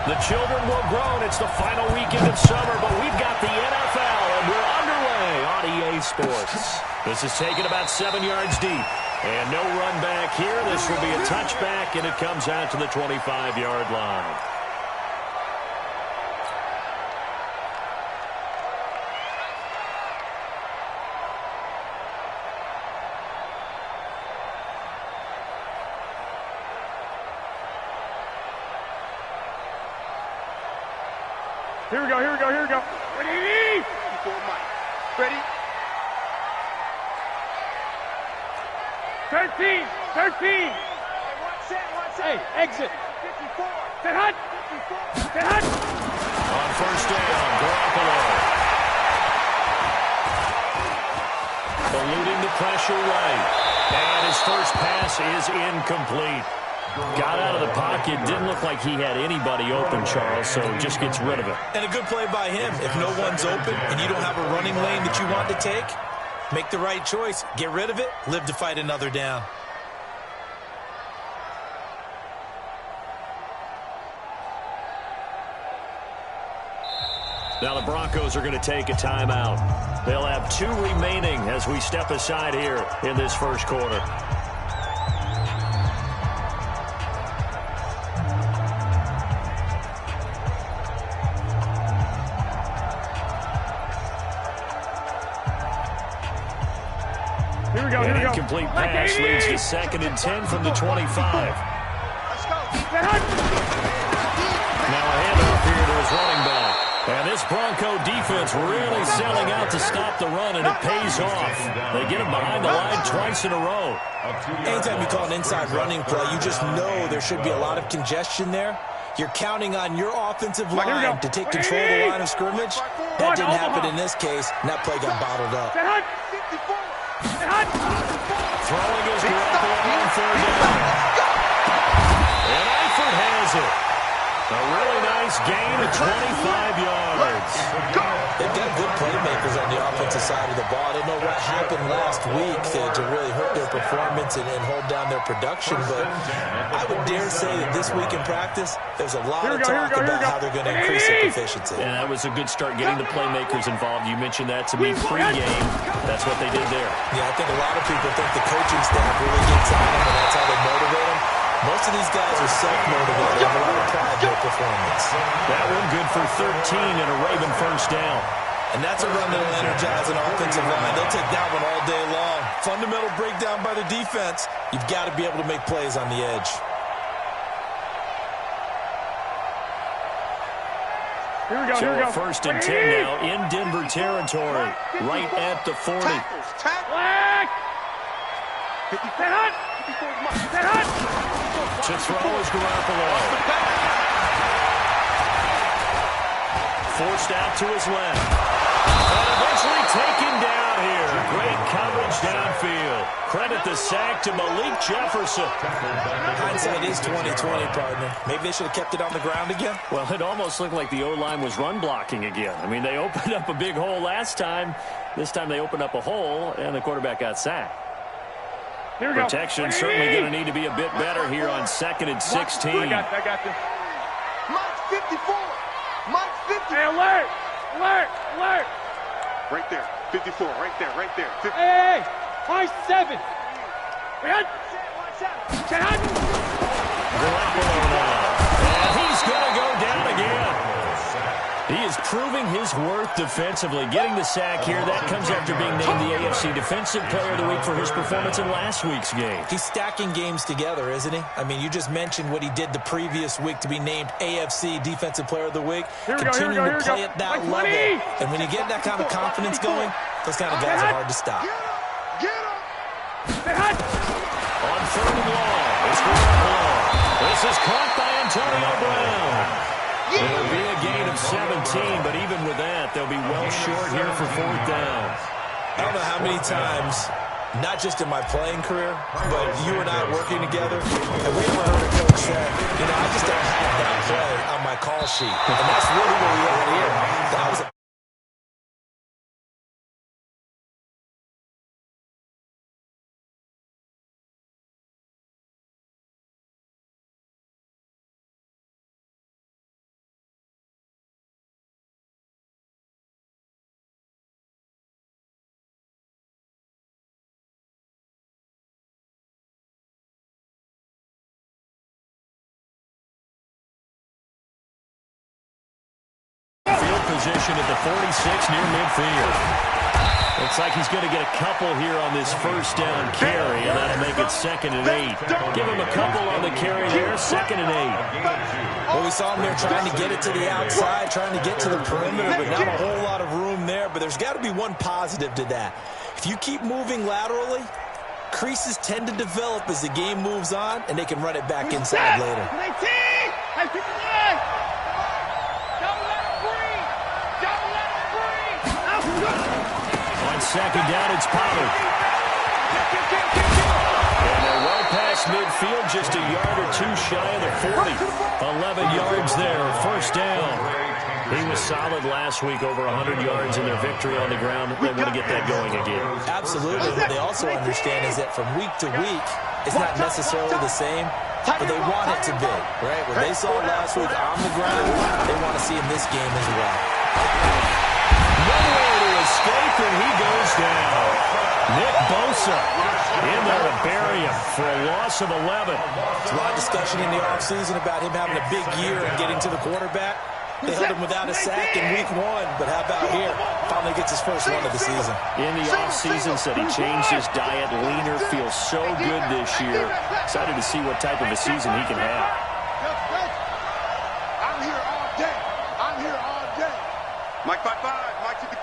The children will grow, and it's the final weekend of summer, but we've got the NFL, and we're underway on EA Sports. This is taken about 7 yards deep, and no run back here. This will be a touchback, and it comes out to the 25-yard line. Here we go, here we go, here we go. Ready? Ready? 13, 13. Hey, exit. 54. Set hut. Set hut. On first down, Garoppolo. Eluding the pressure right. And his first pass is incomplete. Got out of the pocket. Didn't look like he had anybody open, Charles, so just gets rid of it. And a good play by him. If no one's open and you don't have a running lane that you want to take, make the right choice. Get rid of it. Live to fight another down. Now the Broncos are going to take a timeout. They'll have 2 remaining as we step aside here in this first quarter. Here we go, An here we go. incomplete pass leads to 2nd and 10 from the 25. Set hut. Now a handoff here to his running back. And this Bronco defense really selling out to stop the run, and it pays off. They get him behind the line twice in a row. Anytime you call an inside running play, you just know there should be a lot of congestion there. You're counting on your offensive line to take control of the line of scrimmage. That didn't happen in this case, and that play got bottled up. Set hut. Throwing his Garoppolo on 3rd down. And Eifert has it. A really nice gain of 25 yards. They've got good playmakers on the offensive side of the ball. I don't know what happened last week to really hurt their performance and hold down their production, but I would dare say that this week in practice, there's a lot of talk about how they're going to increase their efficiency. And that was a good start getting the playmakers involved. You mentioned that to me pregame. That's what they did there. Yeah, I think a lot of people think the coaching staff really gets on them, and that's how they motivate them. Most of these guys are self-motivated. They have a lot of pride in their performance. That one good for 13 and a Raven first down. And that's a run that'll energize an offensive line. They'll take that one all day long. Fundamental breakdown by the defense. You've got to be able to make plays on the edge. Here we go, So here we go. 1st and 10 now in Denver territory, right at the 40. Flag. Set hut. Set hut. To throw is Garoppolo. Forced out to his left. And eventually taken down here. Great coverage downfield. Credit the sack to Malik Jefferson. Hindsight is 20/20, partner. Maybe they should have kept it on the ground again. Well, it almost looked like the O-line was run blocking again. I mean, they opened up a big hole last time. This time they opened up a hole, and the quarterback got sacked. Here we go. Protection certainly going to need to be a bit better here on 2nd and 16. I got this. Mike 54. Mike 50. Hey, alert. Alert. Alert. Right there. 54. Right there. Right there. 50. Hey, Mike 7. Set hut. Garoppolo now. And he's going to go down again. He is proving his worth defensively. Getting the sack here, that comes after being named the AFC Defensive Player of the Week for his performance in last week's game. He's stacking games together, isn't he? I mean, you just mentioned what he did the previous week to be named AFC Defensive Player of the Week. Continuing to play at that level. And when you get that kind of confidence going, those kind of guys are hard to stop. Get him. Set hut. On 3rd and long, it's Garoppolo. This is caught by Antonio Brown. It'll be a gain of 17, but even with that, they'll be well short here for 4th down. I don't know how many times, not just in my playing career, but you and I working together, have we ever heard a coach say, I just don't have that play on my call sheet. And that's really what we had here. That was position at the 46 near midfield. Looks like he's going to get a couple here on this first down carry, and that'll make it 2nd and 8. Give him a couple on the carry there, 2nd and 8. Well, we saw him there trying to get it to the outside, trying to get to the perimeter, but not a whole lot of room there. But there's got to be one positive to that. If you keep moving laterally, creases tend to develop as the game moves on, and they can run it back inside later. On 2nd down, it's Pollard. And they're well past midfield, just a yard or two shy of the 40. 11 yards there, first down. He was solid last week, over 100 yards in their victory on the ground. They want to get that going again. Absolutely. What they also understand is that from week to week, it's not necessarily the same, but they want it to be, right? What they saw last week on the ground, they want to see in this game as well. Nowhere to escape, and he goes down. Nick Bosa in there to bury him for a loss of 11. There's a lot of discussion in the offseason about him having a big year and getting to the quarterback. They held him without a sack in week 1, but how about here? Finally gets his first one of the season. In the offseason, said he changed his diet, leaner, feels so good this year. Excited to see what type of a season he can have. I'm here all day. I'm here all day. Mike 5-5. Mike 55.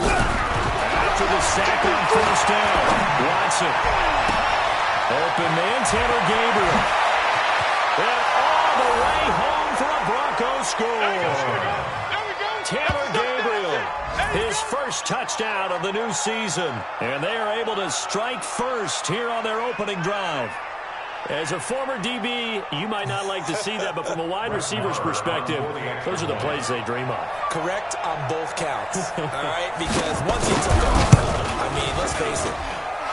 After the sack on first down, Watson. Open man, Tanner Gabriel. And all the way home for a Broncos score. Tanner Gabriel, his first touchdown of the new season. And they are able to strike first here on their opening drive. As a former DB, you might not like to see that, but from a wide receiver's perspective, those are the plays they dream of. Correct on both counts, all right? Because once he took off, I mean, let's face it,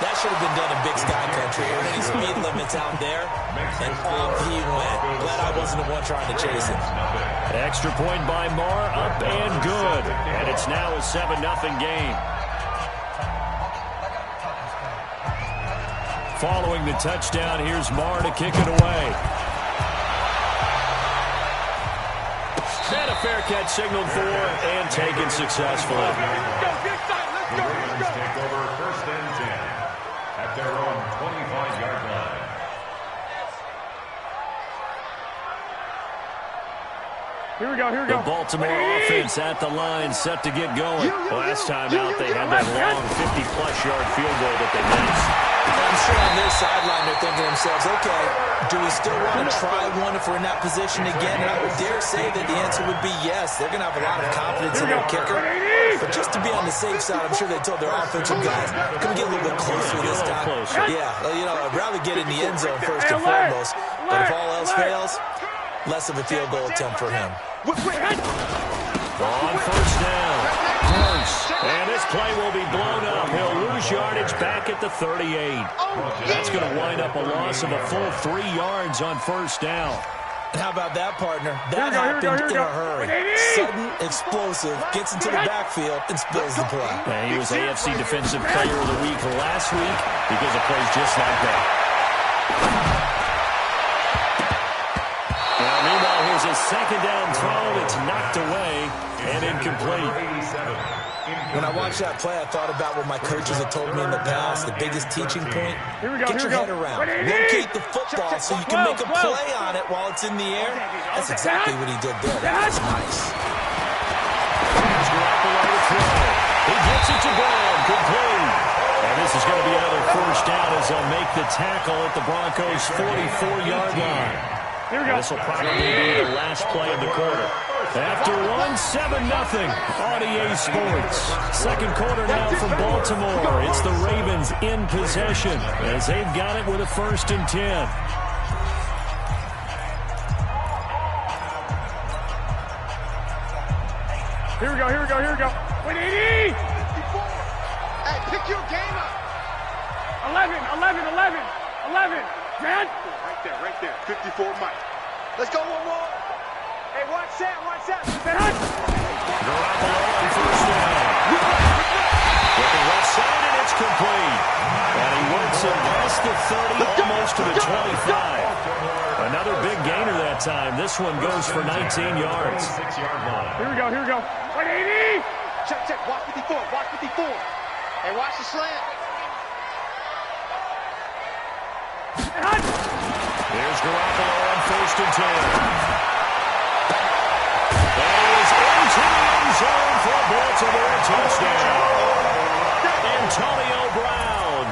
that should have been done in Big Sky country. Any speed limits out there, and off he went. Glad I wasn't the one trying to chase him. Extra point by Marr, up and good. And it's now a 7-0 game. Following the touchdown, here's Marr to kick it away. And a fair catch signaled for and taken successfully. Let's take over 1st and 10 at their own 25-yard line. Here we go, here we go. The Baltimore offense at the line, set to get going. Last time out, they had that long 50-plus yard field goal that they missed. I'm sure on their sideline they're thinking to themselves, okay, do we still want to try one if we're in that position again? And I would dare say that the answer would be yes. They're going to have a lot of confidence in their kicker. But just to be on the safe side, I'm sure they told their offensive guys, can we get a little bit closer this time? Yeah, you know, I'd rather get in the end zone first and foremost. But if all else fails, less of a field goal attempt for him. On first down, Bruce. And this play will be blown up. He'll lose yardage back at the 38. That's going to wind up a loss of a full 3 yards on first down. And how about that, partner? That happened in a hurry. Sudden, explosive, gets into the backfield, and spills the play. And he was AFC Defensive Player of the Week last week because of plays just like that. Well, meanwhile, here's a 2nd down throw that's knocked away and incomplete. When I watched that play, I thought about what my coaches had told me in the past. The biggest teaching point, get your head around. Locate the football so you can make a play on it while it's in the air. That's exactly what he did there. That was nice. He gets it to Brown, complete. And this is going to be another first down as they'll make the tackle at the Broncos' 44-yard line. This will probably be the last play of the quarter. After 7-0 on EA Sports. 2nd quarter now from Baltimore. It's the Ravens in possession as they've got it with a 1st and 10. Here we go, here we go, here we go. 180! Hey, pick your game up. 11. Man. Right there. 54, Mike. Let's go one more. Hey, watch that. Garoppolo on first down. Looking left side, and it's complete. And he works it past the 30, almost to the 25. Another big gainer that that time. This one goes for 19 yards. 6-yard line. Here we go, here we go. 180! Check, check. Watch 54. Watch 54. Hey, watch the slant. Here's Garoppolo on 1st and 10. That is into the end zone for a Baltimore touchdown. Antonio Brown,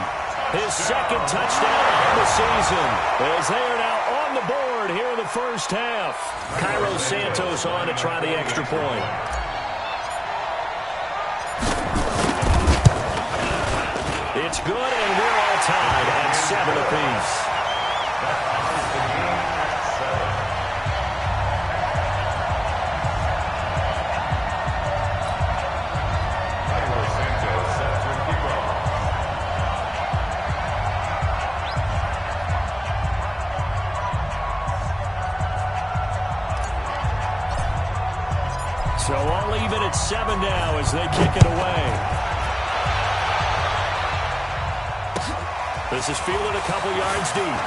his 2nd touchdown of the season, as they are now on the board here in the first half. Cairo Santos on to try the extra point. It's good, and we're all tied at 7 apiece. So I'll leave it at 7 now as they kick it away. This is fielded a couple yards deep.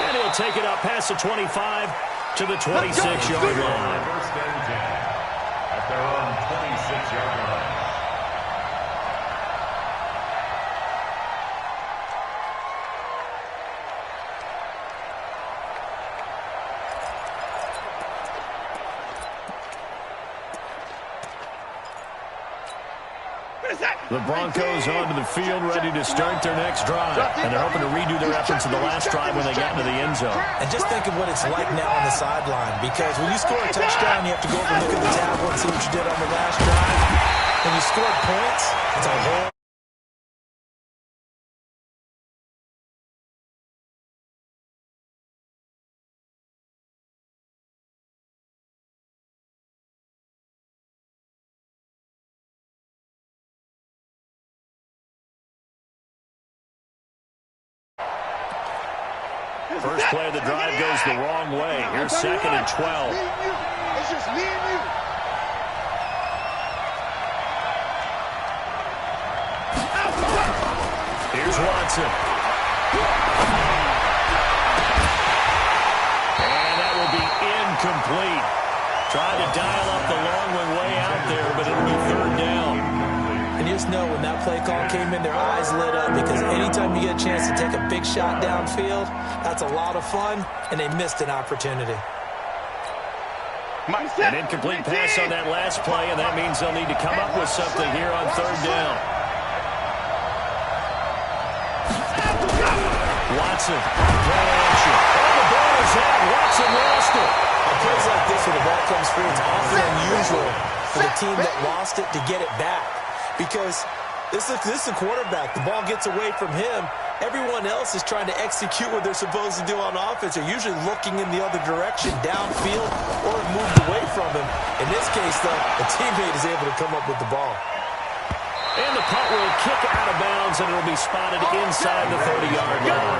And he'll take it up past the 25 to the 26-yard line. 1st and 10 at their own 26-yard line. The Broncos onto the field, ready to start their next drive. And they're hoping to redo their efforts of the last drive when they got into the end zone. And just think of what it's like now on the sideline, because when you score a touchdown, you have to go over and look at the tablet and see what you did on the last drive. When you score points, it's a whole... First play of the drive goes the wrong way. Here's 2nd and 12. It's just me and you. Here's Watson. And that will be incomplete. Tried to dial up the long one way out there, but it'll be 3rd down. And you just know when that play call came in, their eyes lit up, because anytime you get a chance to take a big shot downfield, that's a lot of fun, and they missed an opportunity. An incomplete pass on that last play, and that means they'll need to come up with something here on 3rd down. Watson, play action. Oh, the ball is out. Watson lost it. On plays like this where the ball comes free, it's often unusual for the team that lost it to get it back. Because this is a quarterback. The ball gets away from him. Everyone else is trying to execute what they're supposed to do on offense. They're usually looking in the other direction, downfield, or moved away from him. In this case, though, the teammate is able to come up with the ball. And the punt will kick out of bounds, and it'll be spotted inside the 30-yard line.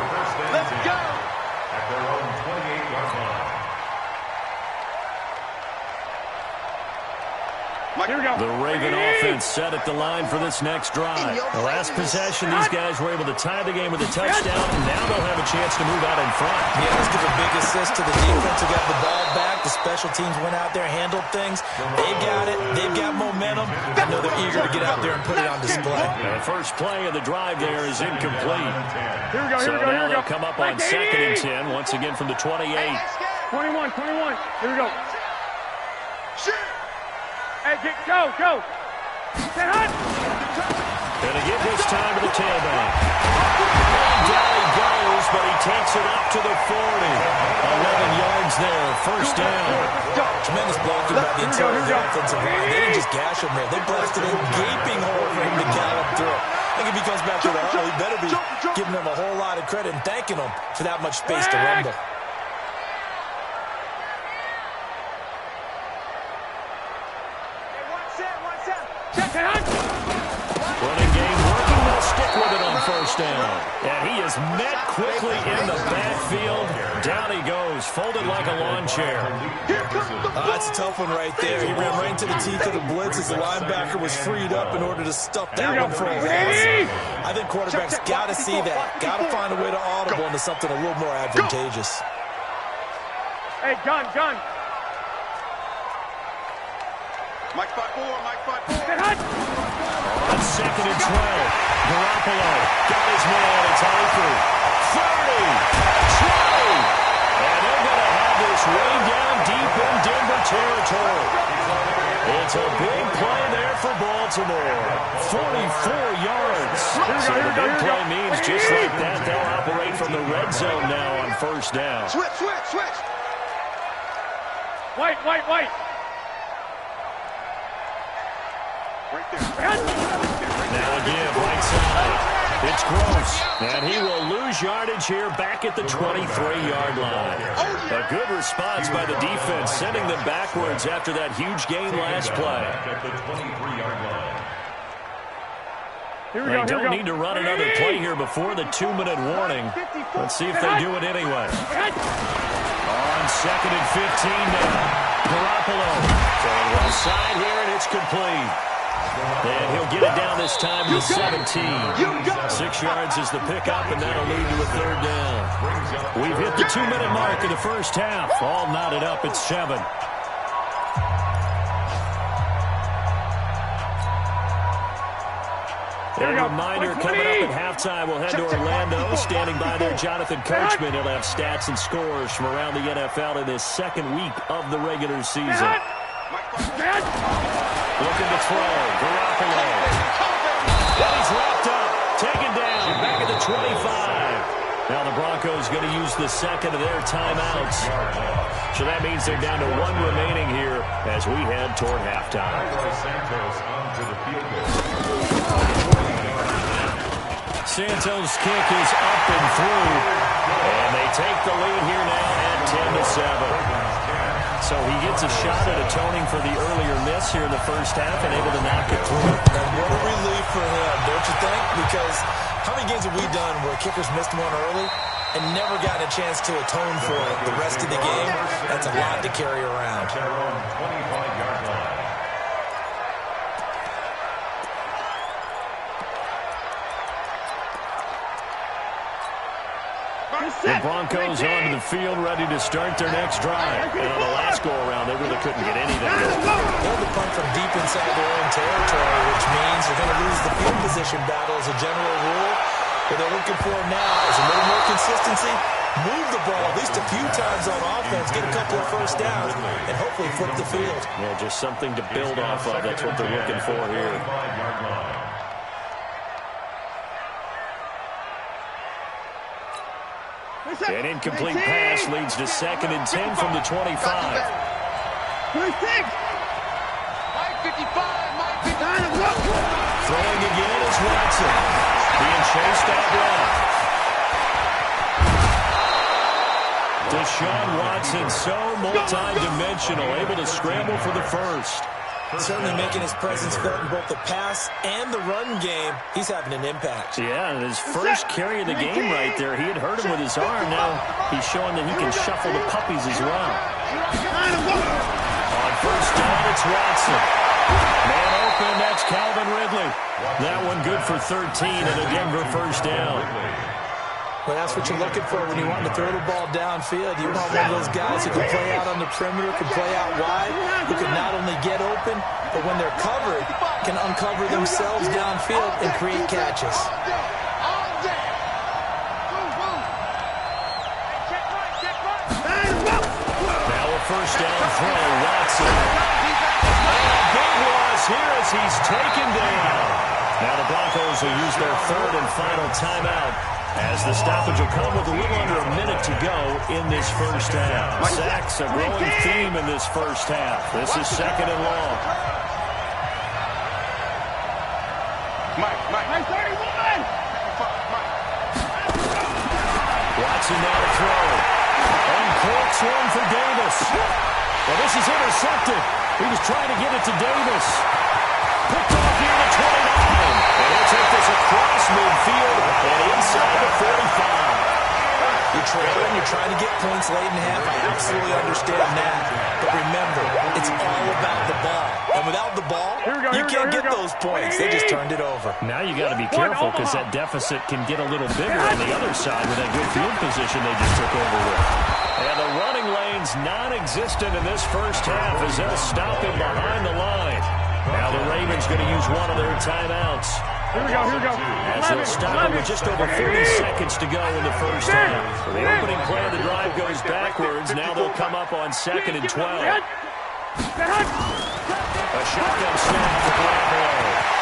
Let's go. At their own 28-yard line. Here we go. The Raven offense set at the line for this next drive. The last possession, these guys were able to tie the game with a touchdown, and now they'll have a chance to move out in front. Yeah, let's give a big assist to the defense who got the ball back. The special teams went out there, handled things. They got it. They've got momentum. I know they're eager to get out there and put it on display. The first play of the drive there is incomplete. Here we go, So here we go, now here we go. they'll come up on 2nd and 10, once again from the 28. 21. Here we go. Shoot. Hey, go. Get hot. Gonna give this time to the tailback. And down he goes, but he takes it up to the 40. 11 yards there, 1st down. Tremendous blocking by the interior of the offensive line. They didn't just gash him there. They blasted a gaping hole for him to gallop through. I think if he comes back to the huddle, he better be giving them a whole lot of credit and thanking them for that much space to rumble. Running game working, they'll stick with it on first down. And he is met quickly in the backfield. Down he goes, folded like a lawn chair. That's a tough one right there. He ran right into the teeth of the blitz as the linebacker was freed up in order to stuff that one for a loss. I think quarterbacks got to see that. Got to find a way to audible into something a little more advantageous. Hey, gun. Mike 5-4, Mike 5-4. Get hot. On 2nd and 12, Garoppolo got his man. It's Eifert. 30, 20. And they're going to have this way down deep in Denver territory. It's a big play there for Baltimore. 44 yards. So the big play means just like that, they'll operate from the red zone now on first down. Switch. White. Right there. Now again, right side. It's Gross. And he will lose yardage here back at the 23-yard line. A good response by the defense, sending them backwards after that huge gain last play. At the 23-yard line. They don't need to run another play here before the 2-minute warning. Let's see if they do it anyway. On 2nd and 15 now. Garoppolo going right side here, and it's complete. And he'll get it down this time to 17. 6 yards is the pickup, and that'll lead to a third down. We've hit the 2-minute mark of the first half. All knotted up at 7. A reminder, coming up at halftime, we'll head to Orlando. Standing by there, Jonathan Coachman. He'll have stats and scores from around the NFL in this second week of the regular season. Looking to throw. Garoppolo. And he's wrapped up. Taken down. Back at the 25. Now the Broncos going to use the second of their timeouts. So that means they're down to 1 remaining here as we head toward halftime. Santos onto the field goal. Santos' kick is up and through. And they take the lead here now at 10-7. So he gets a shot at atoning for the earlier miss here in the first half and able to knock it through. And what a relief for him, don't you think? Because how many games have we done where kickers missed one early and never gotten a chance to atone for it the rest of the game? That's a lot to carry around. Their own 25-yard line. The Broncos onto the field, ready to start their next drive. And on the last go-around, they really couldn't get anything going. They'll be punt from deep inside their own territory, which means they're going to lose the field position battle as a general rule. What they're looking for now is a little more consistency, move the ball at least a few times on offense, get a couple of first downs, and hopefully flip the field. Yeah, just something to build off of. That's what they're looking for here. 25-yard line. An incomplete pass leads to 2nd and 10 from the 25. Mike 55, Mike 55. Throwing again is Watson. Being chased out left. Deshaun Watson, so multi-dimensional, able to scramble for the first. Certainly making his presence felt in both the pass and the run game. He's having an impact. Yeah, and his first carry of the game right there, he had hurt him with his arm. Now he's showing that he can shuffle the puppies as well. On first down, it's Watson. Man open, that's Calvin Ridley. That one good for 13 and a Denver first down. Well, that's what you're looking for when you want to throw the ball downfield. You want one of those guys who can play out on the perimeter, can play out wide, who can not only get open, but when they're covered, can uncover themselves downfield and create catches. Now a first down throw, Watson. Big loss here as he's taken down. Now the Broncos will use their third and final timeout, as the stoppage will come with a little under a minute to go in this first half. Sacks, a growing theme in this first half. This is 2nd and long. Mike 31. Watson now to throw. Uncorks one for Davis. Well, this is intercepted. He was trying to get it to Davis. Picked off here to 29. And he'll take this across midfield and inside the 45. You're trailing, you're trying to get points late in half. I absolutely understand that. But remember, it's all about the ball. And without the ball, you can't get those points. They just turned it over. Now you got to be careful because that deficit can get a little bigger on the other side with that good field position they just took over with. And the running lane's non-existent in this first half as they'll stop him behind the line. Now the Ravens going to use one of their timeouts. Here we go. As they'll stop him with just over 40 seconds to go in the first half. The opening play of the drive goes backwards. Now they'll come up on 2nd and 12. A shotgun snap for Garoppolo.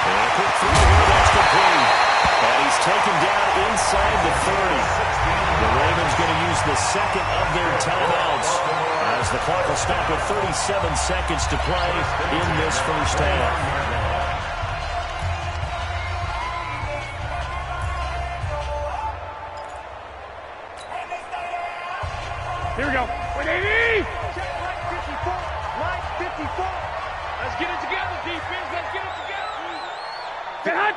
And a quick throw here, that's complete. And he's taken down inside the 30. The Ravens going to use the second of their timeouts as the clock will stop with 37 seconds to play in this first half. Here we go. 180! Check line 54. Let's get it together, defense. Let's get it together. Get hot.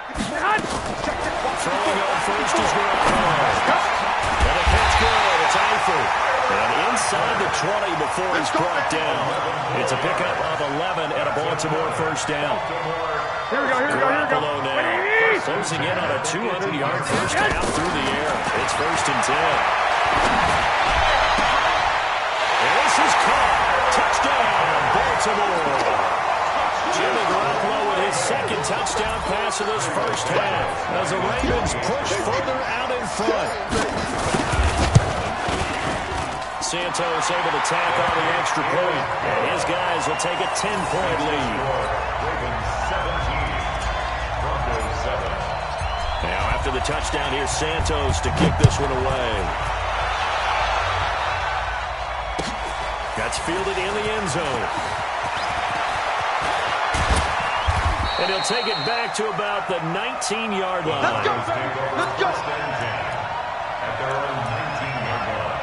Get hot. Throwing on first is Garoppolo. And the pitch good. It's Eifert. And inside the 20 before he's brought down. It's a pickup of 11 and a Baltimore first down. Here we go. Garoppolo now closing in on a 200-yard first half through the air. It's 1st and 10. Is caught. Touchdown, Baltimore. Jimmy Garoppolo with his second touchdown pass of this first half as the Ravens push further out in front. Santos able to tack on the extra point, and his guys will take a 10-point lead. Ravens 17, Broncos 7. Now after the touchdown, here's Santos to kick this one away. That's fielded in the end zone. And he'll take it back to about the 19-yard line. Let's go, let's go. At their own 19-yard line.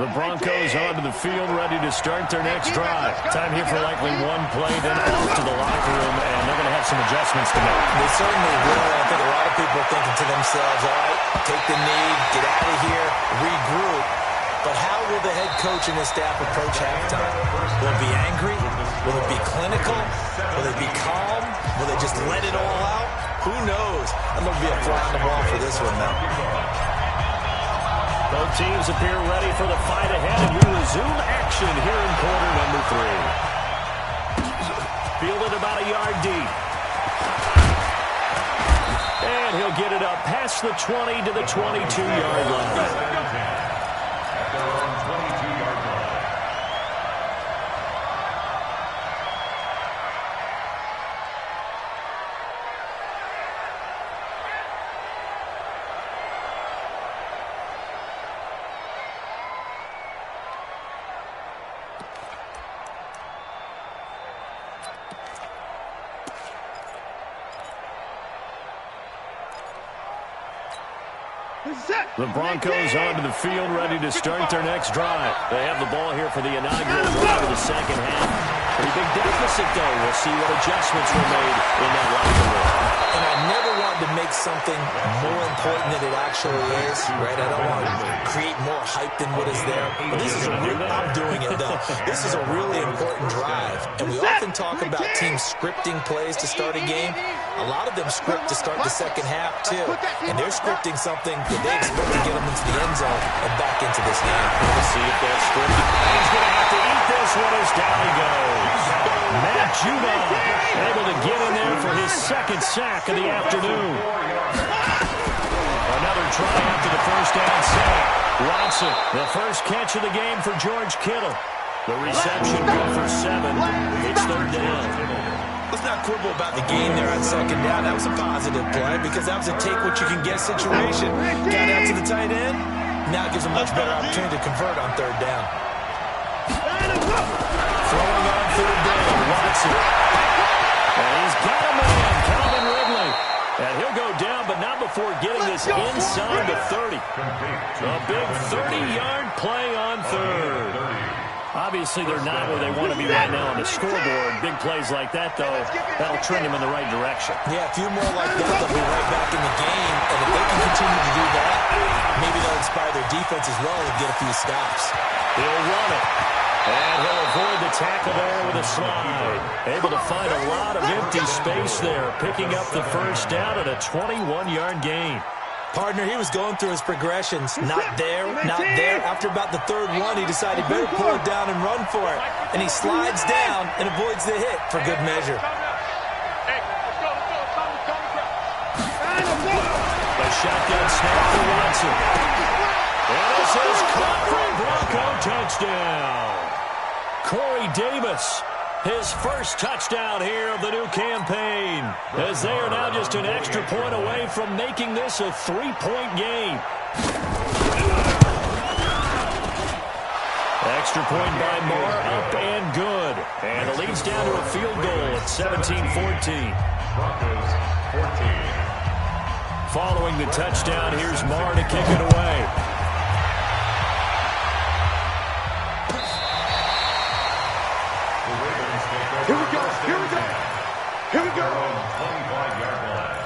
The Broncos onto the field, ready to start their next drive. Time here for likely one play, then off to the locker room, and they're going to have some adjustments to make. They certainly will. I think a lot of people are thinking to themselves, all right, take the knee, get out of here, regroup. But how will the head coach and his staff approach halftime? Will it be angry? Will it be clinical? Will it be calm? Will they just let it all out? Who knows? I'm going to be a fly on the wall for this one now. Both teams appear ready for the fight ahead, and we resume action here in quarter number 3. Fielded about a yard deep. And he'll get it up past the 20 to the 22-yard line. At their own 22-yard line. The Broncos onto the field, ready to start their next drive. They have the ball here for the inaugural drive of the second half. Pretty big deficit, though. We'll see what adjustments were made in that locker room. And I never wanted to make something more important than it actually is, right? I don't want to create more hype than what is there. But this is I'm doing it, though. This is a really important drive. And we often talk about teams scripting plays to start a game. A lot of them script to start the second half, too. And they're scripting something that they expect to get them into the end zone and back into this game. We'll see if that's scripted. He's going to have to eat this one as down he goes. Matt Judon able to get in there for his second sack of the afternoon. Another try after the first down sack. Watson, the first catch of the game for George Kittle. The reception good for 7. It's third down. Let's not quibble about the game there on second down. That was a positive play because that was a take-what-you-can-get situation. Got out to the tight end. Now it gives a much better opportunity to convert on third down. Throwing on third down, Watson. And he's got a man, Calvin Ridley. And he'll go down, but not before getting this inside the 30. A big 30-yard play on third. Obviously, they're not where they want to be right now on the scoreboard. Big plays like that, though, that'll trend them in the right direction. Yeah, a few more like that, they'll be right back in the game. And if they can continue to do that, maybe they'll inspire their defense as well and get a few stops. He'll run it. And he'll avoid the tackle there with a slide. Able to find a lot of empty space there, picking up the first down at a 21-yard gain. Partner, he was going through his progressions. Not there, not there. After about the third one, he decided he better pull it down and run for it. And he slides down and avoids the hit for good measure. A shotgun snap for Watson. And this is caught for a Bronco touchdown. Corey Davis, his first touchdown here of the new campaign, as they are now just an extra point away from making this a 3-point game. Extra point by Marr, up and good. And the lead's down to a field goal at 17-14. Broncos 14. Following the touchdown, here's Marr to kick it away. Here we go. Here we go. Here we go. 25-yard line.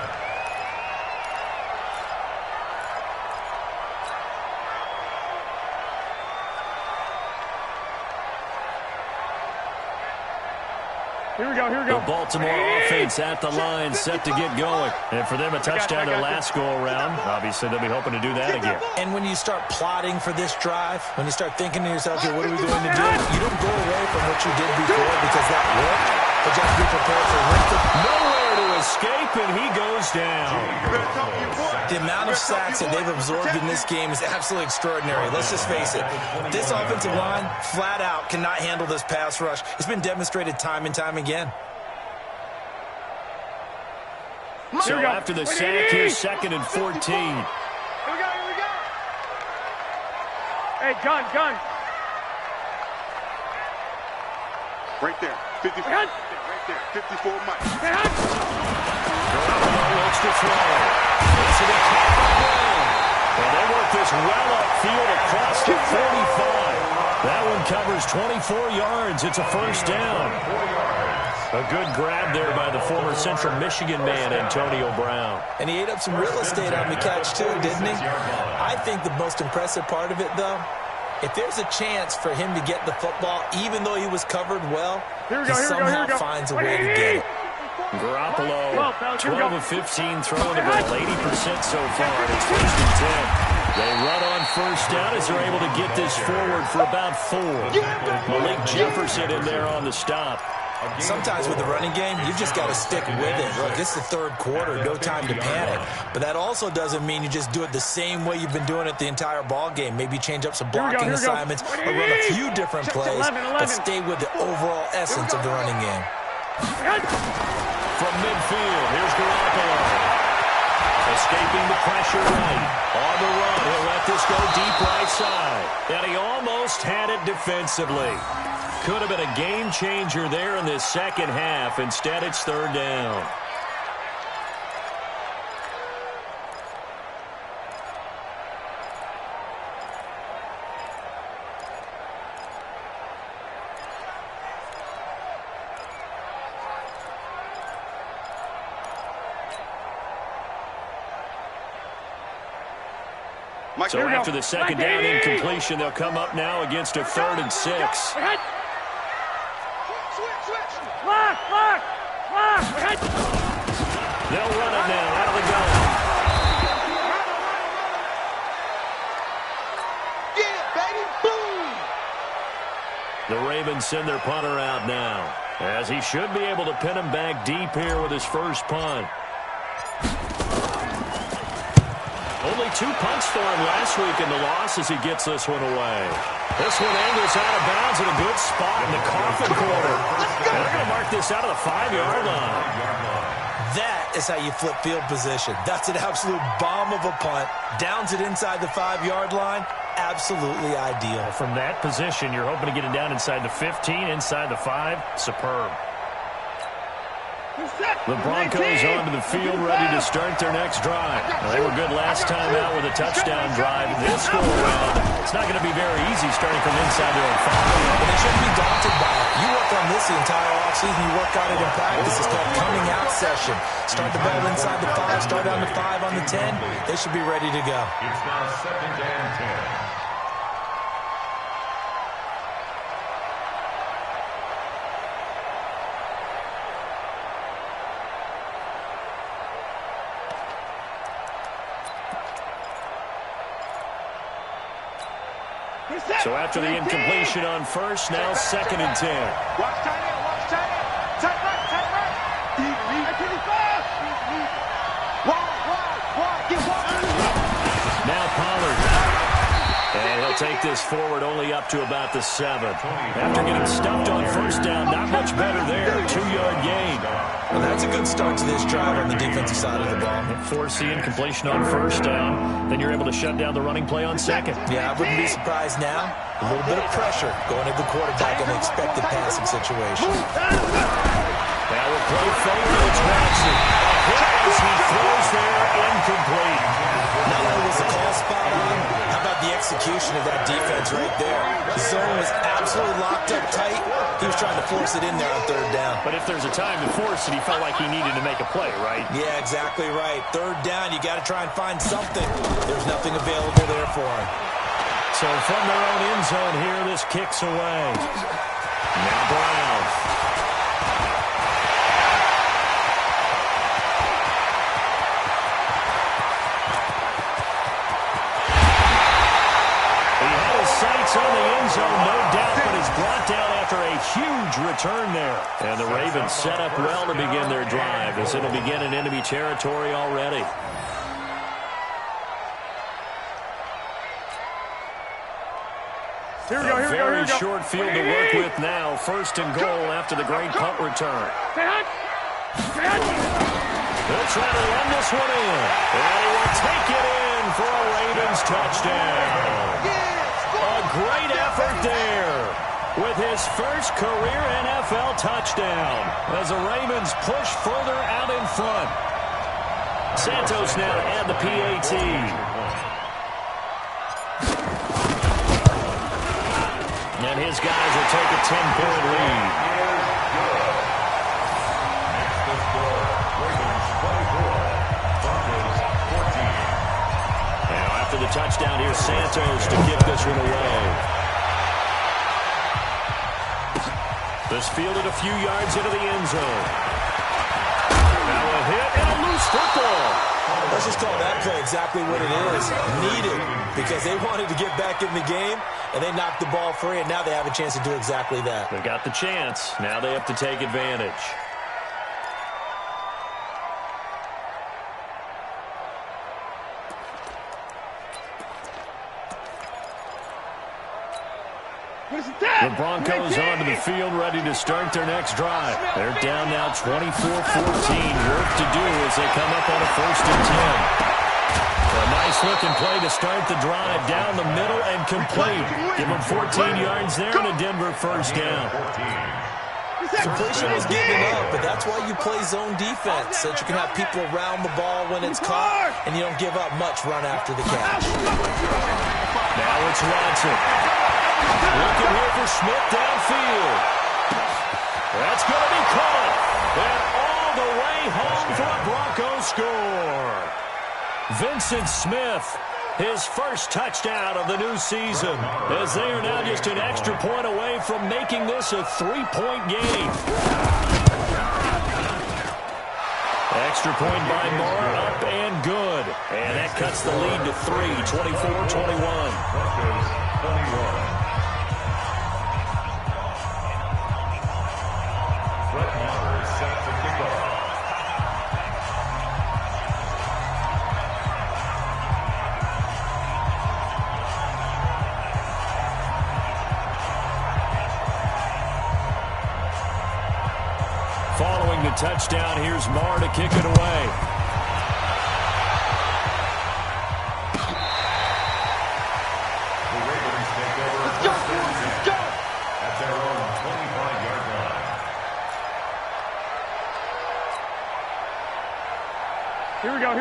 Here we go. Here we go. The Baltimore offense at the line, set to get going. And for them, a touchdown their last go-around. Obviously, they'll be hoping to do that again. And when you start plotting for this drive, when you start thinking to yourself, okay, what are we going to do? You don't go away from what you did before because that worked. But you have to be prepared for Nowhere to escape, and he goes down. The amount of sacks that they've absorbed in this game is absolutely extraordinary. Let's just face it. This offensive line, flat out, cannot handle this pass rush. It's been demonstrated time and time again. So after the sack, here's 2nd and 14. Here we go. Here we go. Hey, gun. Right there. 54. Right there. 54 Mike. Garoppolo looks to throw. This will be caught by Brown. And they work this well upfield across the 45. That one covers 24 yards. It's a first down. A good grab there by the former Central Michigan man, Antonio Brown. And he ate up some real estate on the catch, too, didn't he? I think the most impressive part of it, though, if there's a chance for him to get the football, even though he was covered well, he somehow finds a way to get it. Garoppolo, 12 of 15 throwing the ball, 80% so far. It's 1st and 10. They run on first down as they're able to get this forward for about 4. Malik Jefferson in there on the stop. Sometimes with the running game, you've just got to stick with it. Look, it's the third quarter, no time to panic. But that also doesn't mean you just do it the same way you've been doing it the entire ball game. Maybe change up some blocking assignments or run a few different plays, but stay with the overall essence of the running game. From midfield, here's Garoppolo. Escaping the pressure right. On the run, he'll let this go deep right side. And he almost had it defensively. Could have been a game changer there in this second half. Instead, it's 3rd down. So after the second down incompletion, they'll come up now against a 3rd and 6. They'll run it now out of the gun. Get it, baby. Boom. The Ravens send their punter out now, as he should be able to pin him back deep here with his first punt. Only 2 punts for him last week in the loss as he gets this one away. This one angles out of bounds in a good spot in the coffin corner. And they're going to mark this out of the 5-yard line. That is how you flip field position. That's an absolute bomb of a punt. Downs it inside the 5-yard line. Absolutely ideal. From that position, you're hoping to get it down inside the 15, inside the 5. Superb. The Broncos onto the field, ready to start their next drive. Well, they were good last time out with a touchdown drive. This go around, it's not going to be very easy starting from inside their own 5. But they shouldn't be daunted by it. You work on this the entire offseason. You work on it in practice. It's called coming out session. Start the ball inside the 5, start on the 5, on the 10. They should be ready to go. It's now 2nd and 10. So after the incompletion on first, now 2nd and 10. Watch tight end, watch tight end. Tight right. Lead, 25. Wide, get wide. Now Pollard. And he'll take this forward only up to about the 7. After getting stuffed on first down, not much better there. 2-yard gain. Well, that's a good start to this drive on the defensive side of the ball. Force the incompletion on first down. Then you're able to shut down the running play on 2nd. Yeah, I wouldn't be surprised now. A little bit of pressure going at the quarterback in an expected passing situation. Now we'll play fake. It's Watson. As he throws there, incomplete. Not only was the call spot on, how about the execution of that defense right there? The zone was absolutely locked up tight. He was trying to force it in there on 3rd down. But if there's a time to force it, he felt like he needed to make a play, right? Yeah, exactly right. 3rd down, you got to try and find something. There's nothing available there for him. So from their own end zone here, this kicks away. Now Brown. Sights on the end zone, no doubt, but is brought down after a huge return there. And the Ravens set up well to begin their drive as it'll begin in enemy territory already. Here we go. Very short field to work with now. 1st and goal after the great punt return. They'll try to run this one in. And he will take it in for a Ravens touchdown. A great effort there with his first career NFL touchdown as the Ravens push further out in front. Santos now to add the PAT. And his guys will take a 10-point lead. Now after the touchdown, here's Santos to kick this one away. This fielded a few yards into the end zone. Now a hit and a loose football. Let's just call that play exactly what it is. Needed, because they wanted to get back in the game, and they knocked the ball free, and now they have a chance to do exactly that. They got the chance. Now they have to take advantage. The Broncos onto the field, ready to start their next drive. They're down now 24-14. Work to do as they come up on a 1st and 10. A nice-looking play to start the drive down the middle and complete. Give them 14 yards there and a Denver 1st down. Completion was given up, but that's why you play zone defense, so that you can have people around the ball when it's caught, and you don't give up much run after the catch. Now it's Watson. Looking here for Smith downfield. That's going to be caught. And all the way home for a Broncos score. Vincent Smith, his first touchdown of the new season, as they are now just an extra point away from making this a 3-point game. Extra point by Moore, up and good. And that cuts the lead to 3, 24-21. Following the touchdown, here's Marr to kick it away. The Ravens take over at their own 25-yard line.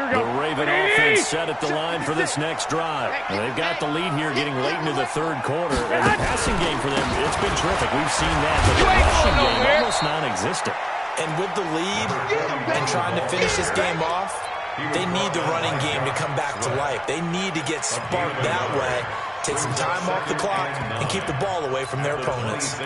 The Raven offense set at the line for this next drive. They've got the lead here getting late into the third quarter. And the passing game for them, it's been terrific. We've seen that. But the rushing game, almost non-existent. And with the lead and trying to finish this game off, they need the running game to come back to life. They need to get sparked that way, take some time off the clock, and keep the ball away from their opponents.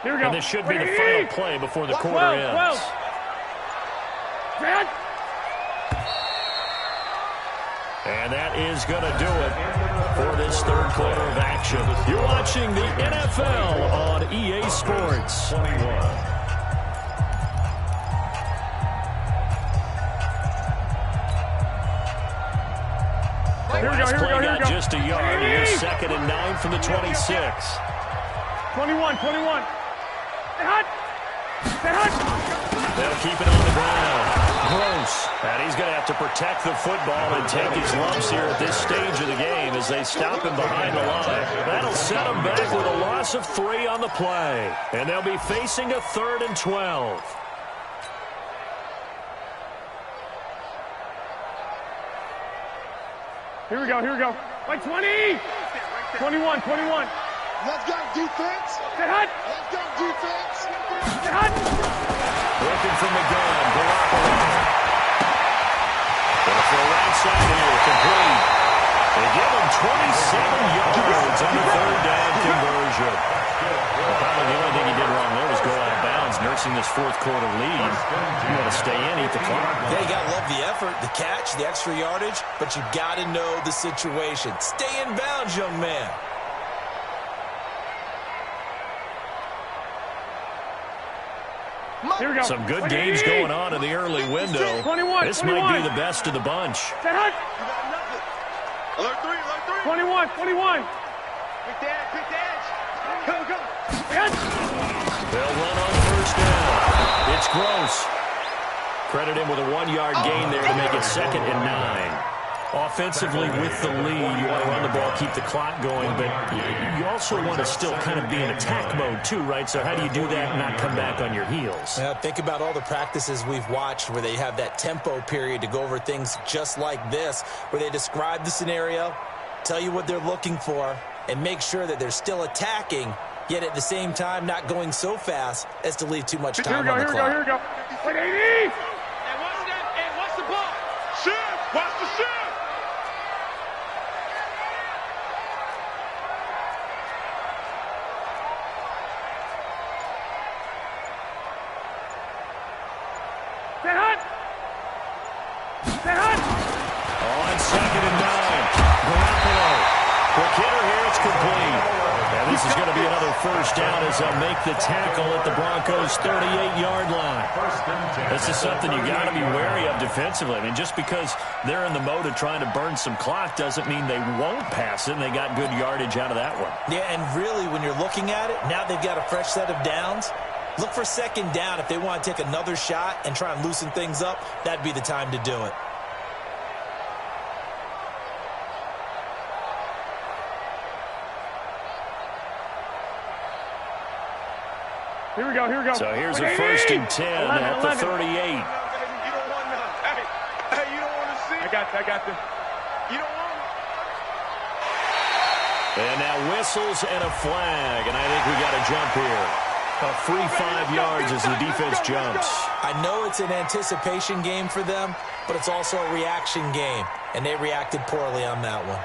Here we go. And this should be the final play before the quarter ends. And that is going to do it for this third quarter of action. You're watching the NFL on EA Sports. 21. Here we go, here we go, here we go. Just a yard. Here's 2nd and 9 from the 26. 21. They'll keep it on the ground. Gross. And he's going to have to protect the football and take his lumps here at this stage of the game as they stop him behind the line. That'll set him back with a loss of 3 on the play. And they'll be facing a 3rd and 12. Here we go. Like 20. 21. Let's go, defense. Get hot. Let's go, defense. Get hot. Looking from the gun. Garoppolo. Gonna throw right side here. Complete. They give him 27 yards on the 3rd down conversion. Well, probably the only thing he did wrong there was go out of bounds, nursing this 4th quarter lead. You want to stay in, eat the clock. Yeah, you got to love the effort, the catch, the extra yardage, but you got to know the situation. Stay in bounds, young man. Here we go. Some good games going on in the early window. 21, This 21. might be the best of the bunch. Get hot. Alert 3. 21. Pick the edge. Go. Get hot. They'll run on 1st down. It's Gross. Credit him with a 1-yard gain there to make it 2nd and 9. Offensively, with the lead, you want to run the ball, keep the clock going, but you also want to still kind of be in attack mode too, right? So how do you do that and not come back on your heels? Think about all the practices we've watched where they have that tempo period to go over things just like this, where they describe the scenario, tell you what they're looking for, and make sure that they're still attacking, yet at the same time not going so fast as to leave too much time on the clock. Here we go. Like 80. And what's the ball? Shoot. Watch the shoot. Get hot. On 2nd and 9. Garoppolo. Quick hitter here. It's complete. And this is going to be another 1st down as they'll make the tackle at the Broncos' 38-yard line. This is something you got to be wary of defensively. I mean, just because they're in the mode of trying to burn some clock doesn't mean they won't pass it, and they got good yardage out of that one. Yeah, and really, when you're looking at it, now they've got a fresh set of downs. Look for 2nd down. If they want to take another shot and try and loosen things up, that'd be the time to do it. Here we go. So here's a 1st and 10 at the 38. You don't want none. Hey, you don't want to see. I got this. You don't want And now whistles and a flag, and I think we got a jump here. A free 5 yards as the defense jumps. I know it's an anticipation game for them, but it's also a reaction game, and they reacted poorly on that one.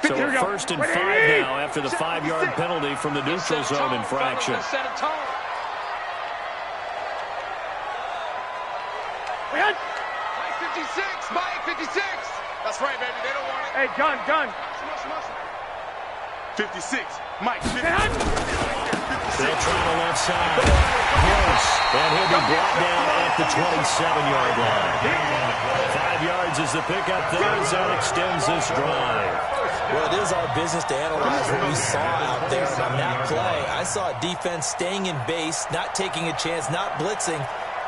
So 1st and 5 now after the 5-yard penalty from the neutral zone infraction. Set a tone. Mike 56. That's right, baby. They don't want it. Hey, gun. 56. Mike, 56. They'll try the left side. Close. And he'll be brought down at the 27-yard line. 5 yards is the pickup there as that extends this drive. Well, it is our business to analyze what we saw out there. And on that play, I saw a defense staying in base, not taking a chance, not blitzing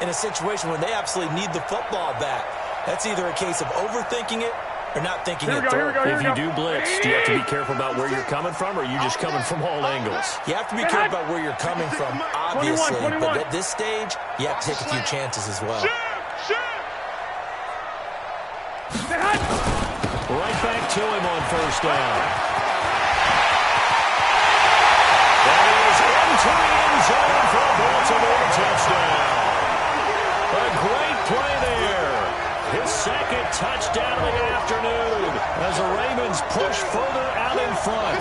in a situation when they absolutely need the football back. That's either a case of overthinking it or not thinking it through. If you do blitz, do you have to be careful about where you're coming from, or are you just coming from all angles? You have to be careful about where you're coming from, obviously. 21. But at this stage, you have to take a few chances as well. Right back to him on first down. And he is into the end zone for a Baltimore touchdown. A great play there. His second touchdown of the afternoon as the Ravens push further out in front.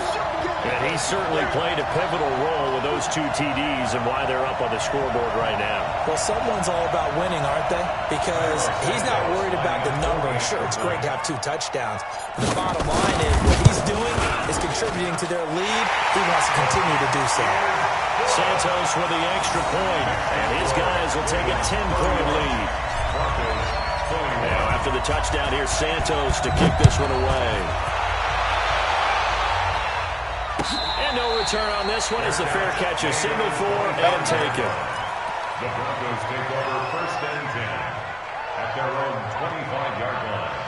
And he certainly played a pivotal role with those 2 TDs and why they're up on the scoreboard right now. Well, someone's all about winning, aren't they? Because he's not worried about the number. And sure, it's great to have 2 touchdowns. But the bottom line is what he's doing is contributing to their lead. He wants to continue to do so. Santos with the extra point, and his guys will take a 10-point lead. Now, after the touchdown, here's Santos to kick this one away. And no return on this one as the fair catch is signaled for and taken. The Broncos take over 1st and 10 at their own 25-yard line.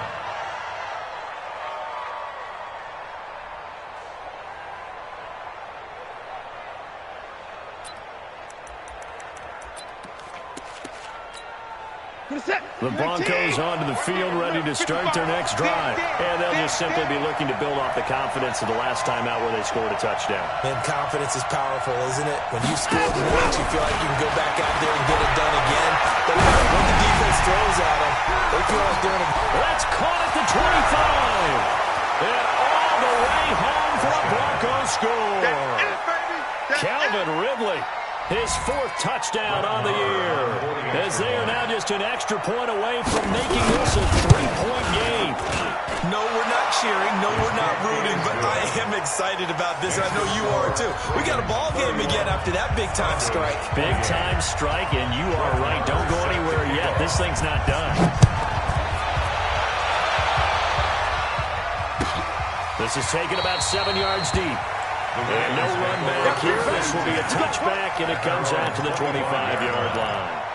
The Broncos onto the field, ready to start their next drive. And they'll just simply be looking to build off the confidence of the last time out where they scored a touchdown. And confidence is powerful, isn't it? When you score once, you feel like you can go back out there and get it done again. But when the defense throws at them, they feel like doing it. That's caught at the 25. And all the way home for a Broncos score. Calvin Ridley, his 4th touchdown on the year, as they are now just an extra point away from making this a 3-point game. No, we're not cheering. No, we're not rooting, but I am excited about this. I know you are, too. We got a ball game again after that big-time strike. Big-time strike, and you are right. Don't go anywhere yet. This thing's not done. This is taken about 7 yards deep. And no run back here. This will be a touchback, and it comes out to the 25-yard line.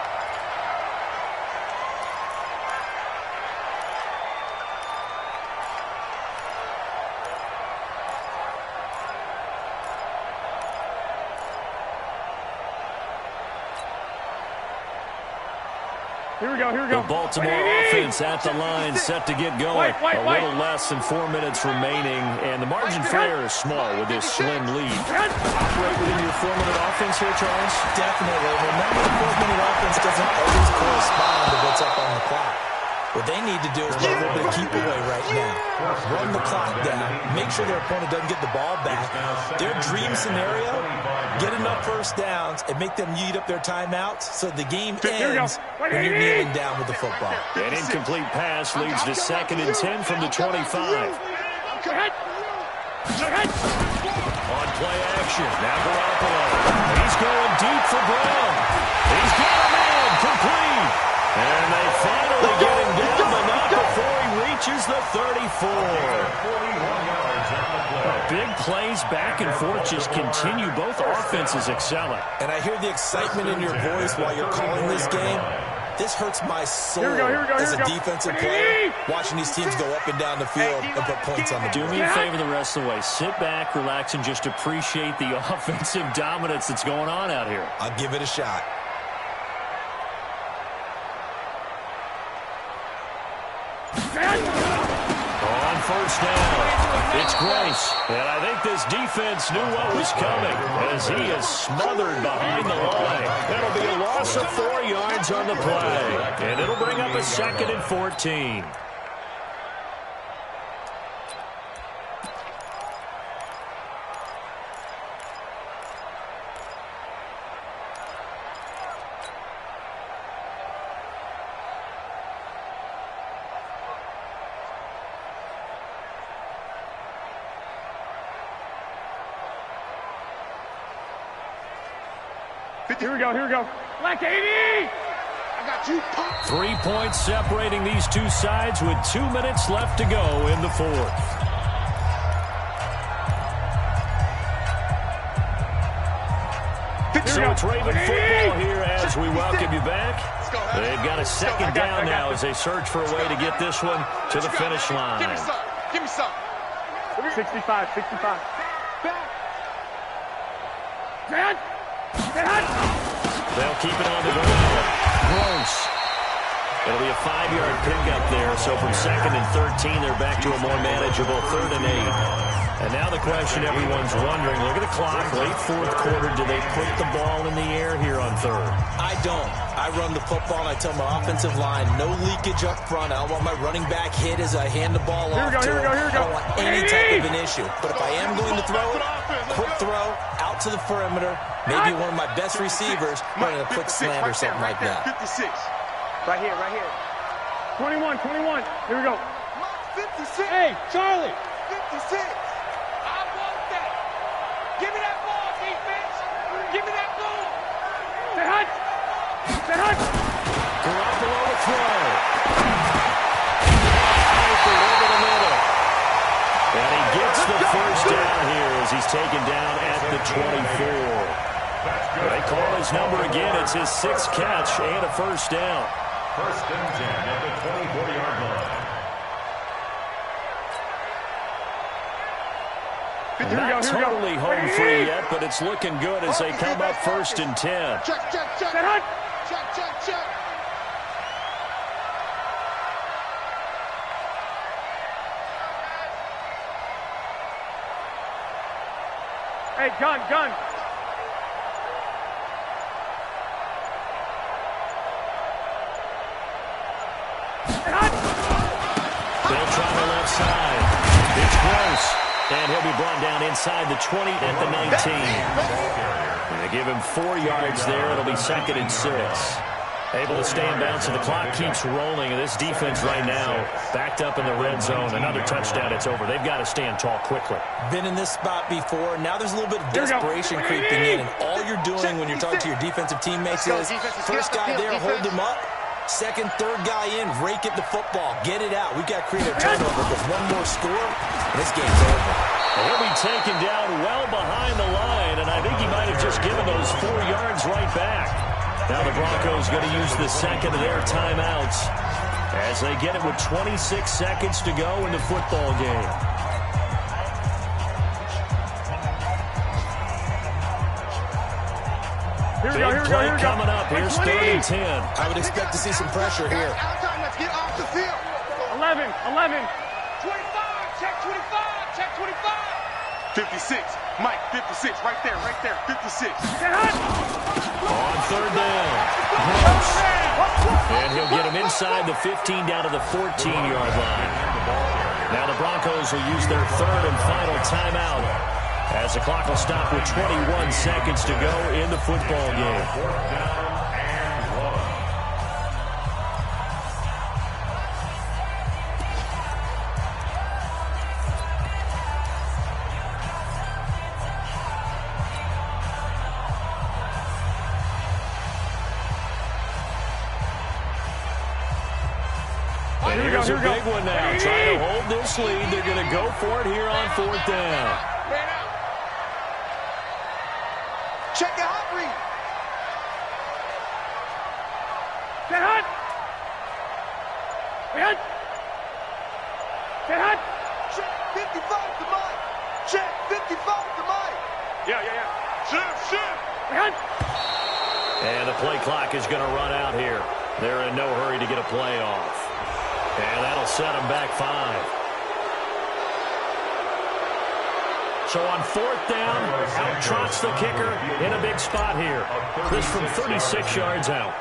Here we go. The Baltimore offense at the line, set to get going. A little less than 4 minutes remaining, and the margin for error is small with this slim lead. Operate within your 4-minute offense here, Charles? Definitely. Remember, the 4-minute offense doesn't always correspond to what's up on the clock. What they need to do is play a little bit of keep away right now. Run the clock down. Make sure their opponent doesn't get the ball back. Their dream scenario, get enough first downs and make them eat up their timeouts so the game ends when you're kneeling down with the football. An incomplete pass leads to 2nd and 10 from the 25. On play action, now Garoppolo. He's going deep for Brown. He's got a man complete. And they finally get him down, but not before he reaches the 34. Big plays back and forth just continue. Both offenses excelling. And I hear the excitement in your voice while you're calling this game. This hurts my soul as a defensive player, watching these teams go up and down the field and put points on the board. Do me a favor the rest of the way. Sit back, relax, and just appreciate the offensive dominance that's going on out here. I'll give it a shot. On first down, it's Grace. And I think this defense knew what was coming as he is smothered behind the line. That'll be a loss of 4 yards on the play. And it'll bring up a 2nd and 14. Here we go. Black 80! I got you. 3 points separating these two sides with 2 minutes left to go in the 4th. back. So it's Raven football here as we welcome you back. They've got a second down now as they search for a way to get this one to the finish line. Give me some. Give me some. 65, 65. They'll keep it on the ground. Close. It'll be a 5-yard pickup there. So from 2nd and 13, they're back to a more manageable 3rd and 8. And now the question everyone's wondering, look at the clock, late 4th quarter, do they put the ball in the air here on 3rd? I don't. I run the football, and I tell my offensive line, no leakage up front. I don't want my running back hit as I hand the ball off to him. I don't want any type of an issue. But if I am going to throw it, quick throw, out to the perimeter, maybe one of my best receivers running a quick slant or something like that. 56. Right here, right here. 21, 21. Here we go. 56. Hey, Charlie. 56. I want that. Give me that ball, defense. Give me that ball. Say hut. Say hut. Garoppolo to throw. Over the middle. And he gets the first down here as he's taken down at the 24. They call his number again. It's his 6th catch and a first down. 1st and 10 at the 24-yard line. Not totally home free yet, but it's looking good as they come up 1st and 10. Check, check, check. Say hut. Check, check, check. Hey, gun, gun. They'll try the left side. It's close. And he'll be brought down inside the 20 at the 19. And they give him 4 yards there. It'll be 2nd and 6. Able to stay in bounds, and the clock keeps rolling. And this defense right now backed up in the red zone. Another touchdown, it's over. They've got to stand tall quickly. Been in this spot before. Now there's a little bit of desperation creeping in. And all you're doing when you're talking to your defensive teammates is, first guy there, hold him up. 2nd, 3rd guy in, rake at the football. Get it out. We've got to create a turnover because one more score, and this game's over. He'll be taken down well behind the line, and I think he might have just given those 4 yards right back. Now the Broncos going to use the 2nd of their timeouts as they get it with 26 seconds to go in the football game. Big play coming up. Here's 3rd and 10. I would expect to see some pressure here. Let's get off the field. 11, 11. 25. Check 25. Check 25. 56. Mike, 56. Right there, right there. 56. Say hut. On 3rd down. Gross. And he'll get him inside the 15 down to the 14-yard line. Now the Broncos will use their 3rd and final timeout as the clock will stop with 21 seconds to go in the football game. 4th down and 1. And here's a big one now. Trying to hold this lead. They're going to go for it here on 4th down. Check the hot read. Say hut. Say hut. Say hut. Check 55 to Mike. Check 55 to Mike. Yeah. Shift. Say hut. And the play clock is going to run out here. They're in no hurry to get a play off. And that'll set them back 5. So on 4th down, out trots the kicker in a big spot here. This from 36 yards out.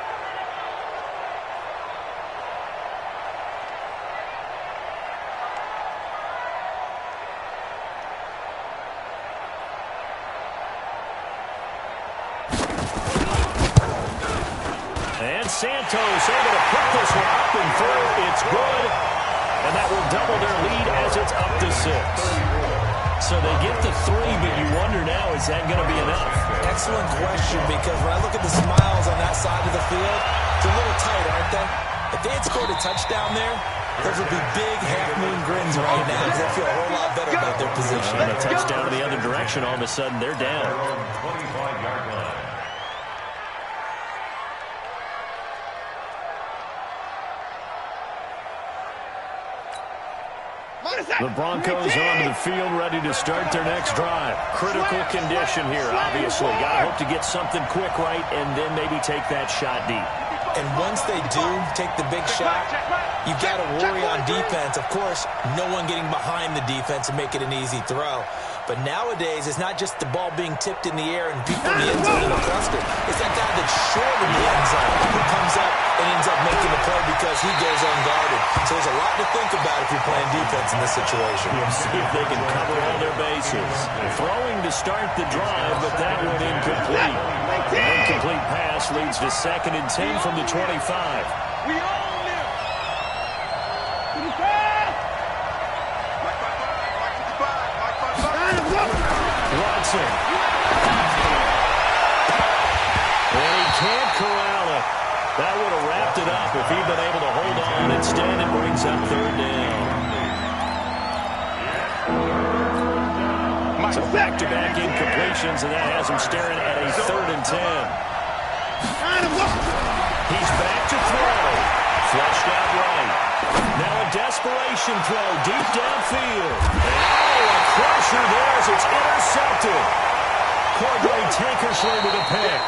And Santos able to put this one up and through. It's good. And that will double their lead as it's up to 6. So they get to 3, but you wonder now, is that going to be enough? Excellent question, because when I look at the smiles on that side of the field, it's a little tight, aren't they? If they had scored a touchdown there, those would be big half-moon grins right now because they feel a whole lot better about their position. And a touchdown in the other direction, all of a sudden they're down. 25-yard line. The Broncos onto the field, ready to start their next drive. Critical condition here, obviously. Got to hope to get something quick right and then maybe take that shot deep. And once they do take the big shot, you've got to worry on defense. Of course, no one getting behind the defense and make it an easy throw. But nowadays, it's not just the ball being tipped in the air and people in the end zone in a cluster. It's that guy that's short in the end zone who comes up and ends up making the play because he goes unguarded. So there's a lot to think about if you're playing defense in this situation. We'll see if they can cover all their bases. Throwing to start the drive, but that one incomplete. An incomplete pass leads to 2nd and 10 from the 25. We own them. Watson. And he can't corral it. That would have wrapped it up if he'd been able to hold on. Instead, it brings up 3rd down. So back-to-back incompletions, and that has him staring at a 3rd and 10. He's back to throw. Flushed out right. Now a desperation throw deep downfield. Oh, a crusher there as it's intercepted. Cordray Tankersley with a pick.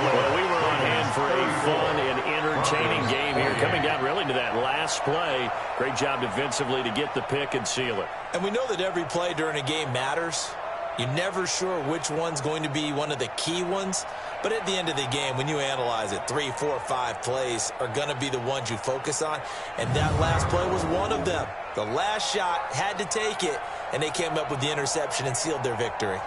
Well, we were on hand for a fun and entertaining game here. Coming down really to that last play. Great job defensively to get the pick and seal it. And we know that every play during a game matters. You're never sure which one's going to be one of the key ones. But at the end of the game, when you analyze it, 3, 4, 5 plays are going to be the ones you focus on. And that last play was one of them. The last shot had to take it, and they came up with the interception and sealed their victory.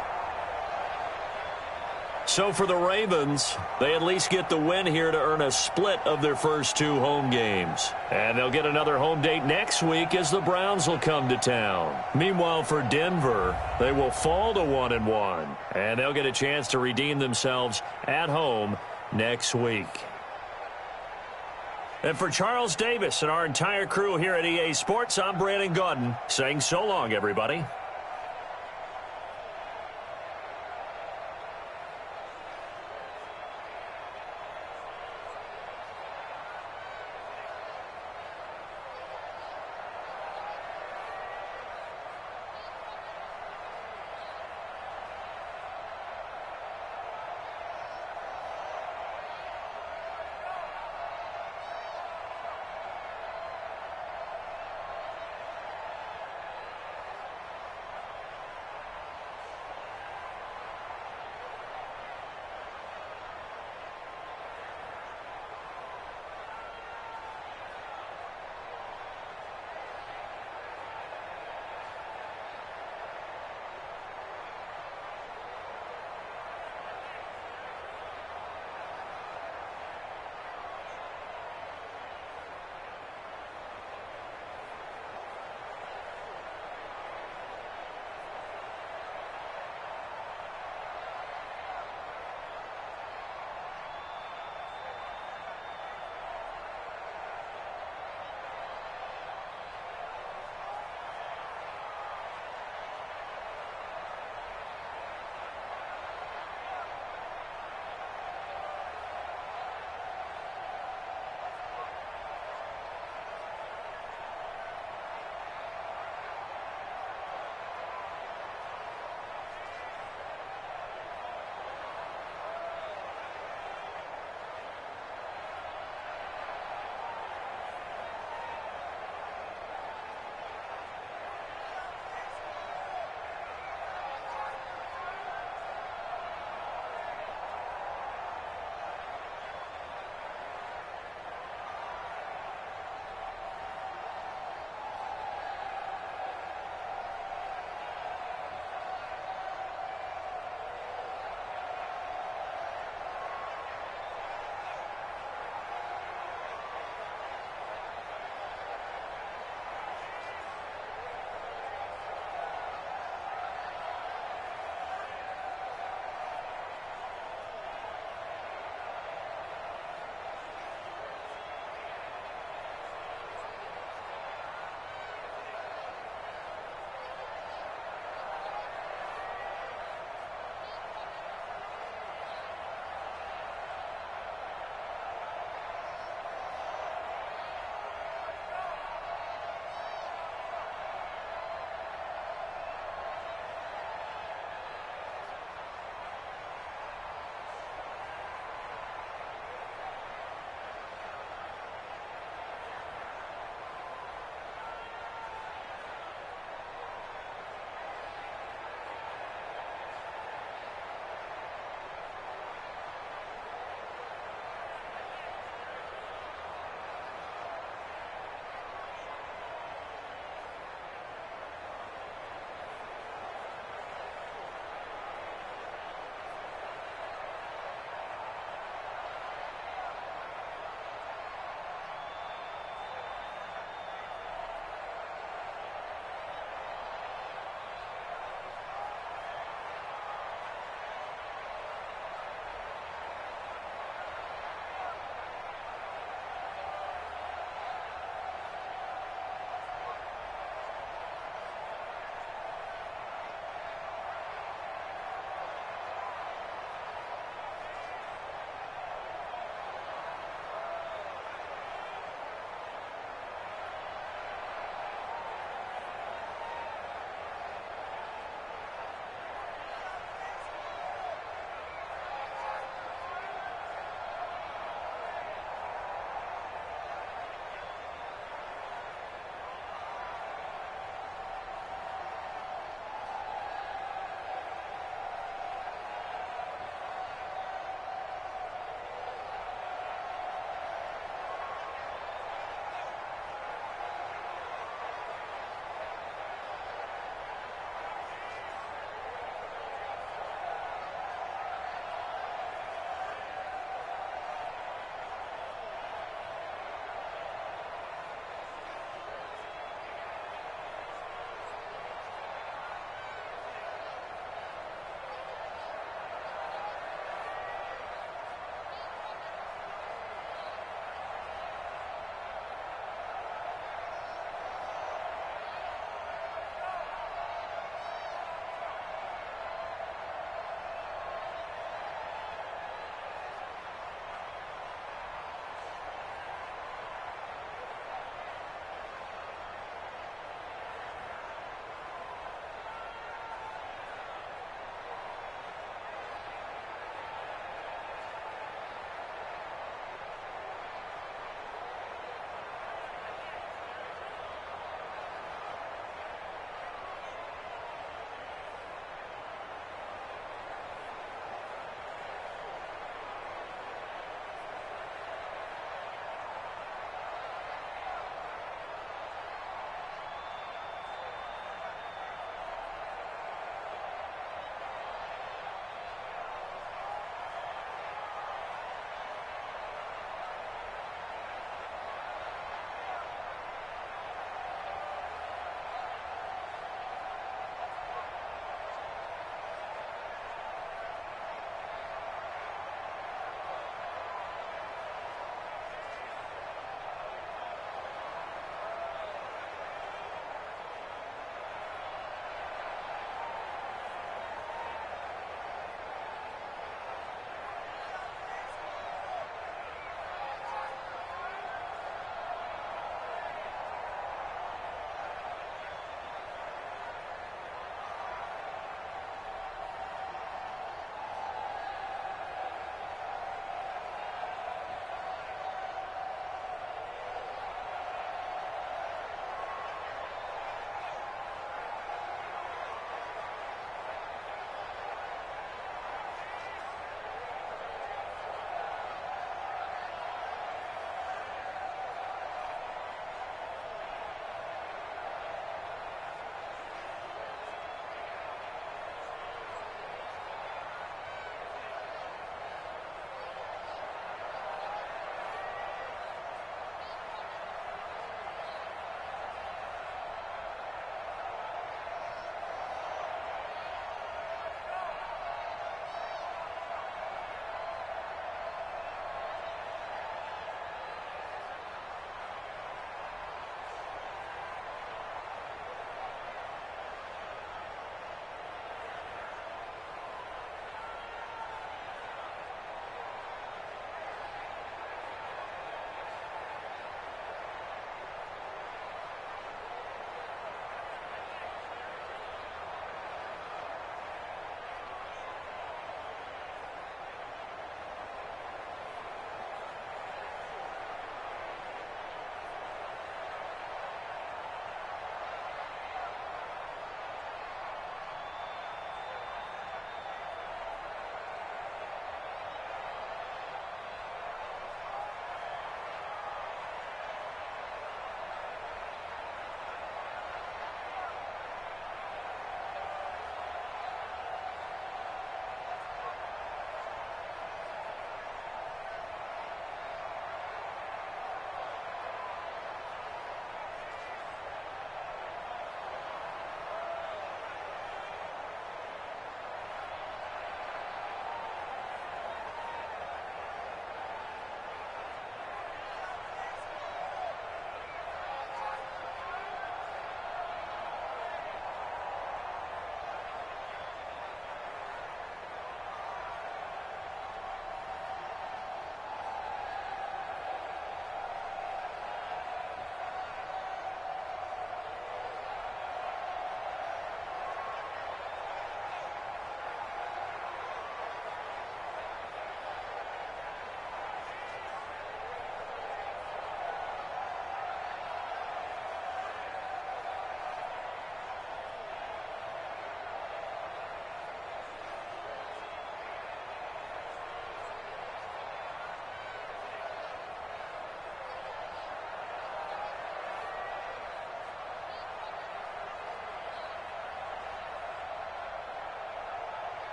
So for the Ravens, they at least get the win here to earn a split of their first 2 home games. And they'll get another home date next week as the Browns will come to town. Meanwhile, for Denver, they will fall to 1-1. And they'll get a chance to redeem themselves at home next week. And for Charles Davis and our entire crew here at EA Sports, I'm Brandon Gaudin saying so long, everybody.